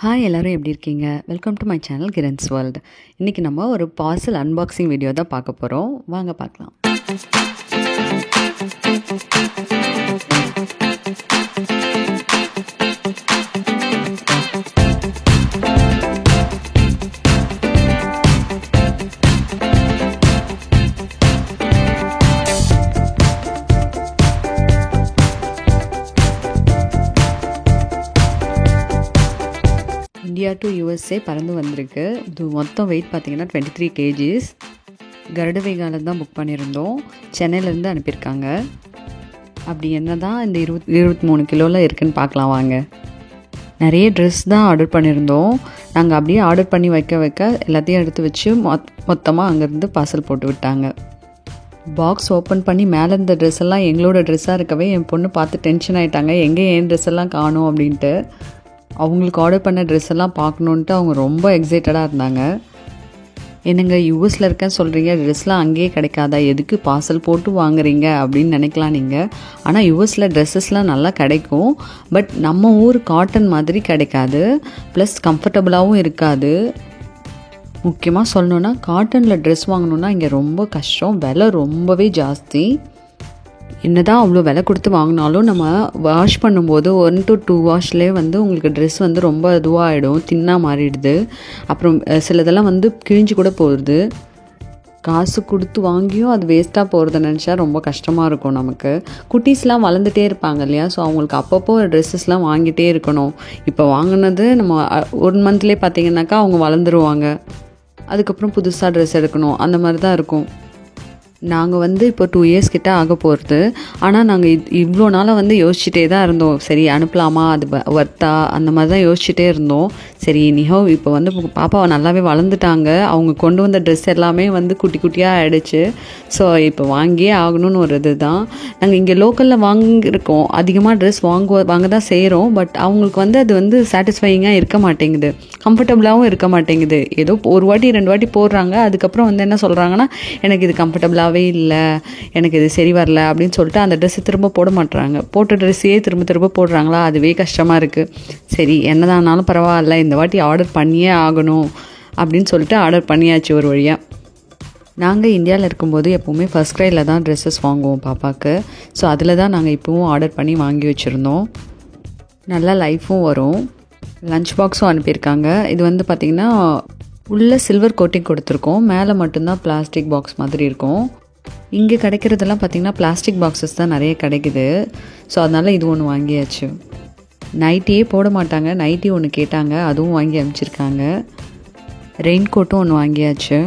Hi எல்லோரும் எப்படி இருக்கீங்க? Welcome to my channel Kiran's world. இன்றைக்கி நம்ம ஒரு பார்சல் அன்பாக்சிங் வீடியோ தான் பார்க்க போகிறோம். வாங்க பார்க்கலாம். இந்தியா டு யூஎஸ்ஏ பறந்து வந்திருக்கு. இது மொத்தம் வெயிட் பார்த்திங்கன்னா 23 kgs. கருடவேகாவில் தான் புக் பண்ணியிருந்தோம். சென்னையிலேருந்து அனுப்பியிருக்காங்க. அப்படி என்ன தான் இந்த 23 கிலோவில் இருக்குதுன்னு பார்க்கலாம் வாங்க. நிறைய ட்ரெஸ் தான் ஆர்டர் பண்ணியிருந்தோம். நாங்கள் அப்படியே ஆர்டர் பண்ணி வைக்க எல்லாத்தையும் எடுத்து வச்சு மொத்தமாக அங்கேருந்து பார்சல் போட்டு விட்டாங்க. பாக்ஸ் ஓப்பன் பண்ணி மேலே இருந்த ட்ரெஸ் எல்லாம் எங்களோட ட்ரெஸ்ஸாக இருக்கவே என் பொண்ணு பார்த்து டென்ஷன் ஆகிட்டாங்க. எங்கே என் ட்ரெஸ் எல்லாம் காணும் அப்படின்ட்டு. அவங்களுக்கு ஆர்டர் பண்ண ட்ரெஸ் எல்லாம் பார்க்கணுன்ட்டு அவங்க ரொம்ப எக்ஸைட்டடாக இருந்தாங்க. என்னங்க யூஎஸில் இருக்கேன்னு சொல்கிறீங்க, ட்ரெஸ்லாம் அங்கேயே கிடைக்காதா, எதுக்கு பார்சல் போட்டு வாங்குறீங்க அப்படின்னு நினைக்கலாம் நீங்கள். ஆனால் யூஎஸில் ட்ரெஸ்ஸஸ்லாம் நல்லா கிடைக்கும். பட் நம்ம ஊர் காட்டன் மாதிரி கிடைக்காது. ப்ளஸ் கம்ஃபர்டபுளாகவும் இருக்காது. முக்கியமாக சொல்லணுன்னா காட்டனில் ட்ரெஸ் வாங்கணுன்னா இங்கே ரொம்ப கஷ்டம். விலை ரொம்பவே ஜாஸ்தி. என்ன தான் அவ்வளோ விலை கொடுத்து வாங்கினாலும் நம்ம வாஷ் பண்ணும்போது 1 to 2 வாஷ்லேயே உங்களுக்கு ட்ரெஸ் ரொம்ப இதுவாகிடும், தின்னாக மாறிடுது. அப்புறம் சிலதெல்லாம் கிழிஞ்சு கூட போகுது. காசு கொடுத்து வாங்கியும் அது வேஸ்ட்டாக போகிறத நினச்சா ரொம்ப கஷ்டமாக இருக்கும் நமக்கு. குட்டீஸ்லாம் வளர்ந்துட்டே இருப்பாங்க இல்லையா, ஸோ அவங்களுக்கு அப்பப்போ ட்ரெஸ்ஸஸ்லாம் வாங்கிட்டே இருக்கணும். இப்போ வாங்கினது நம்ம 1 மந்த்லேயே பார்த்திங்கனாக்கா அவங்க வளர்ந்துருவாங்க. அதுக்கப்புறம் புதுசாக ட்ரெஸ் எடுக்கணும், அந்த மாதிரி தான் இருக்கும். நாங்கள் இப்போ 2 years கிட்ட ஆக போகிறது. ஆனால் நாங்கள் இவ்வளோ நாளாக யோசிச்சுட்டே தான் இருந்தோம். சரி அனுப்பலாமா, அது வர்த்தா, அந்த மாதிரி தான் யோசிச்சுட்டே இருந்தோம். சரி நிஹோ இப்போ பாப்பாவை நல்லாவே வளர்ந்துட்டாங்க. அவங்க கொண்டு வந்த ட்ரெஸ் எல்லாமே குட்டி குட்டியாக ஆகிடுச்சு. ஸோ இப்போ வாங்கியே ஆகணும்னு ஒரு இது தான். நாங்கள் இங்கே லோக்கலில் வாங்கியிருக்கோம். அதிகமாக ட்ரெஸ் வாங்க தான் செய்கிறோம். பட் அவங்களுக்கு அது சாட்டிஸ்ஃபையிங்காக இருக்க மாட்டேங்குது, கம்ஃபர்டபுளாகவும் இருக்க மாட்டேங்குது. ஏதோ ஒரு வாட்டி 2 வாட்டி போடுறாங்க. அதுக்கப்புறம் என்ன சொல்கிறாங்கன்னா, எனக்கு இது கம்ஃபர்டபுளாக இல்லை, எனக்கு இது சரி வரல அப்படின்னு சொல்லிட்டு அந்த ட்ரெஸ்ஸை திரும்ப போட மாட்டுறாங்க. போட்ட ட்ரெஸ்ஸையே திரும்ப போடுறாங்களா, அதுவே கஷ்டமாக இருக்குது. சரி என்னதானாலும் பரவாயில்ல, இந்த வாட்டி ஆர்டர் பண்ணியே ஆகணும் அப்படின்னு சொல்லிட்டு ஆர்டர் பண்ணியாச்சு ஒரு வழியாக. நாங்கள் இந்தியாவில் இருக்கும்போது எப்போவுமே ஃபர்ஸ்ட் க்ரையில் தான் ட்ரெஸ்ஸஸ் வாங்குவோம் பாப்பாவுக்கு. ஸோ அதில் தான் நாங்கள் இப்போவும் ஆர்டர் பண்ணி வாங்கி வச்சுருந்தோம். நல்லா லைஃபும் வரும். லஞ்ச் பாக்ஸும் அனுப்பியிருக்காங்க. இது பார்த்திங்கன்னா உள்ளே சில்வர் கோட்டிங் கொடுத்துருக்கோம். மேலே மட்டும்தான் பிளாஸ்டிக் பாக்ஸ் மாதிரி இருக்கும். இங்கே கிடைக்கிறதெல்லாம் பார்த்திங்கன்னா பிளாஸ்டிக் பாக்ஸஸ் தான் நிறைய கிடைக்குது. ஸோ அதனால் இது ஒன்று வாங்கியாச்சு. நைட்டியே போட மாட்டாங்க, நைட்டி ஒன்று கேட்டாங்க, அதுவும் வாங்கி அனுப்பிச்சிருக்காங்க. ரெயின் கோட்டும் ஒன்று வாங்கியாச்சு.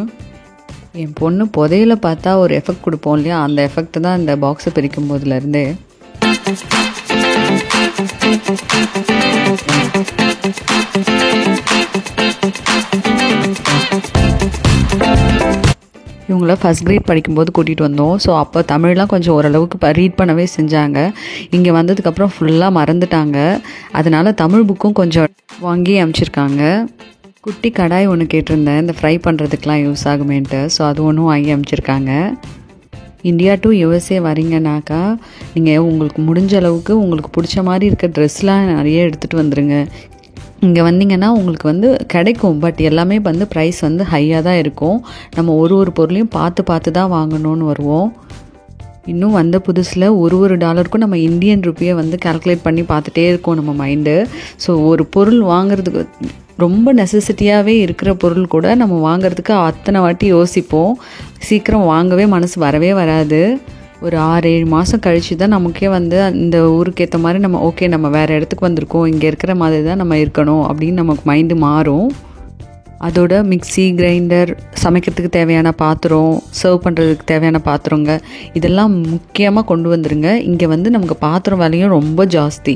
என் பொண்ணு புதையில பார்த்தா ஒரு எஃபெக்ட் கொடுப்போம் இல்லையா, அந்த எஃபெக்ட் தான் இந்த பாக்ஸை பிரிக்கும் போதுலேருந்தே. இவங்கள ஃபஸ்ட் கிரேட் படிக்கும்போது கூட்டிகிட்டு வந்தோம். ஸோ அப்போ தமிழ்லாம் கொஞ்சம் ஓரளவுக்கு ரீட் பண்ணவே செஞ்சாங்க. இங்கே வந்ததுக்கப்புறம் ஃபுல்லாக மறந்துட்டாங்க. அதனால் தமிழ் புக்கும் கொஞ்சம் வாங்கி அனுப்பிச்சிருக்காங்க. குட்டி கடாய் ஒன்று கேட்டிருந்தேன், இந்த ஃப்ரை பண்ணுறதுக்கெலாம் யூஸ் ஆகுமேன்ட்டு. ஸோ அது ஒன்றும் வாங்கி அனுப்பிச்சிருக்காங்க. இந்தியா டு யூஎஸ்ஏ வரீங்கன்னாக்கா நீங்கள் உங்களுக்கு முடிஞ்ச அளவுக்கு உங்களுக்கு பிடிச்ச மாதிரி இருக்க ட்ரெஸ்லாம் நிறைய எடுத்துகிட்டு வந்துடுங்க. இங்கே வந்தீங்கன்னா உங்களுக்கு கிடைக்கும். பட் எல்லாமே ப்ரைஸ் ஹையாக தான் இருக்கும். நம்ம ஒரு பொருளையும் பார்த்து தான் வாங்கணும்னு வருவோம். இன்னும் வந்த புதுசில் ஒரு டாலருக்கும் நம்ம இந்தியன் ருப்பியை கால்குலேட் பண்ணி பார்த்துட்டே இருக்கோம் நம்ம மைண்டு. ஸோ ஒரு பொருள் வாங்குறதுக்கு ரொம்ப நெசசிட்டியாகவே இருக்கிற பொருள் கூட நம்ம வாங்குறதுக்கு அத்தனை வாட்டி யோசிப்போம். சீக்கிரம் வாங்கவே மனசு வரவே வராது. ஒரு 6-7 மாதம் கழித்து தான் நமக்கே இந்த ஊருக்கு ஏற்ற மாதிரி நம்ம ஓகே நம்ம வேறு இடத்துக்கு வந்திருக்கோம், இங்கே இருக்கிற மாதிரி தான் நம்ம இருக்கணும் அப்படின்னு நமக்கு மைண்டு மாறும். அதோட மிக்ஸி, கிரைண்டர், சமைக்கிறதுக்கு தேவையான பாத்திரம், சர்வ் பண்ணுறதுக்கு தேவையான பாத்திரங்க, இதெல்லாம் முக்கியமாக கொண்டு வந்துருங்க. இங்கே நமக்கு பாத்திரம் விலையும் ரொம்ப ஜாஸ்தி.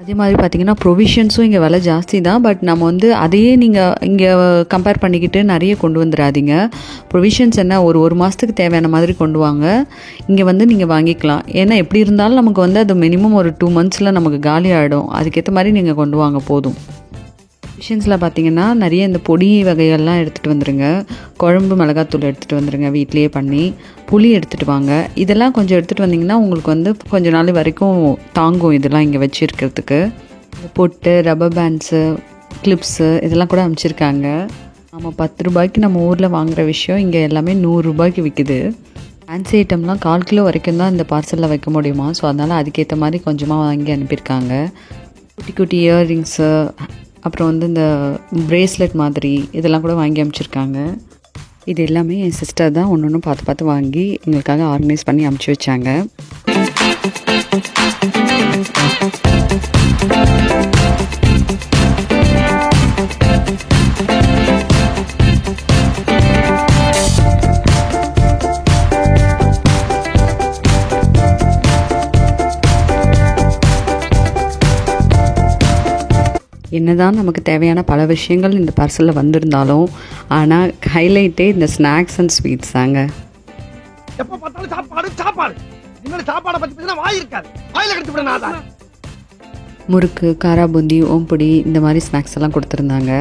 அதே மாதிரி பார்த்திங்கன்னா ப்ரொவிஷன்ஸும் இங்கே விலை ஜாஸ்தி தான். பட் நம்ம அதையே நீங்கள் இங்கே கம்பேர் பண்ணிக்கிட்டு நிறைய கொண்டு வந்துடாதீங்க. ப்ரொவிஷன்ஸ் என்ன ஒரு மாதத்துக்கு தேவையான மாதிரி கொண்டு வாங்க. இங்கே நீங்கள் வாங்கிக்கலாம். ஏன்னா எப்படி இருந்தாலும் நமக்கு அது மினிமம் ஒரு 2 monthஸில் நமக்கு காலி ஆகிடும். அதுக்கேற்ற மாதிரி நீங்கள் கொண்டு வாங்க போதும். ப்ரொவிஷன்ஸில் பார்த்திங்கன்னா நிறைய இந்த பொடி வகைகள்லாம் எடுத்துகிட்டு வந்துடுங்க. குழம்பு மிளகாத்தூள் எடுத்துகிட்டு வந்துடுங்க வீட்டிலையே பண்ணி. புளி எடுத்துகிட்டு வாங்க. இதெல்லாம் கொஞ்சம் எடுத்துகிட்டு வந்திங்கன்னா உங்களுக்கு கொஞ்ச நாள் வரைக்கும் தாங்கும் இதெல்லாம் இங்கே வச்சுருக்கிறதுக்கு. பொட்டு, ரப்பர் பேண்ட்ஸு, கிளிப்ஸு இதெல்லாம் கூட அனுப்பிச்சிருக்காங்க. நம்ம 10 ரூபாய்க்கு நம்ம ஊரில் வாங்குகிற விஷயம் இங்கே எல்லாமே 100 ரூபாய்க்கு விற்குது. ஃபேன்சி ஐட்டம்லாம் 1/4 கிலோ வரைக்கும் தான் இந்த பார்சலில் வைக்க முடியுமா. ஸோ அதனால் அதுக்கேற்ற மாதிரி கொஞ்சமாக வாங்கி அனுப்பியிருக்காங்க. குட்டி குட்டி இயர்ரிங்ஸு, அப்புறம் வந்து இந்த ப்ரேஸ்லெட் மாதிரி இதெல்லாம் கூட வாங்கி அனுப்பிச்சிருக்காங்க. இது எல்லாமே என் சிஸ்டர் தான் ஒன்று ஒன்று பார்த்து பார்த்து வாங்கி எங்களுக்காக ஆர்கனைஸ் பண்ணி அனுப்பிச்சி வச்சாங்க. என்னதான் நமக்கு தேவையான பல விஷயங்கள் இந்த பார்சலில் வந்திருந்தாலும் ஆனால் ஹைலைட்டே இந்த ஸ்நாக்ஸ் அண்ட் ஸ்வீட்ஸ் தாங்க. எப்போ பார்த்தாலும் சாப்பாடு சாப்பாடு. இன்னொரு சாப்பாடை பற்றி பேசினா வாய் இருக்காது, வாயில கடிச்சு விட நான். முறுக்கு, காராபூந்தி, ஓம்பொடி இந்த மாதிரி ஸ்நாக்ஸ் எல்லாம் கொடுத்துருந்தாங்க.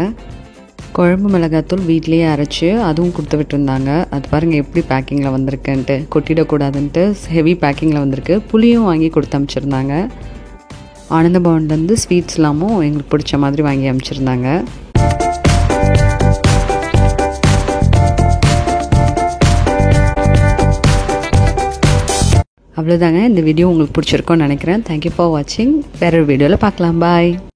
குழம்பு மிளகாத்தூள் வீட்லேயே அரைச்சி அதுவும் கொடுத்து விட்டுருந்தாங்க. அது பாருங்கள் எப்படி பேக்கிங்கில் வந்திருக்குன்ட்டு, கொட்டிடக்கூடாதுன்ட்டு ஹெவி பேக்கிங்கில் வந்திருக்கு. புளியும் வாங்கி கொடுத்து அனுப்பிச்சிருந்தாங்க. ஆனந்த பவன்லேருந்து ஸ்வீட்ஸ்லாமும் எங்களுக்கு பிடிச்ச மாதிரி வாங்கி அனுப்பிச்சிருந்தாங்க. அவ்வளோதாங்க. இந்த வீடியோ உங்களுக்கு பிடிச்சிருக்கோன்னு நினைக்கிறேன். தேங்க்யூ ஃபார் வாட்சிங். வேற ஒரு வீடியோவில் பார்க்கலாம். பாய்.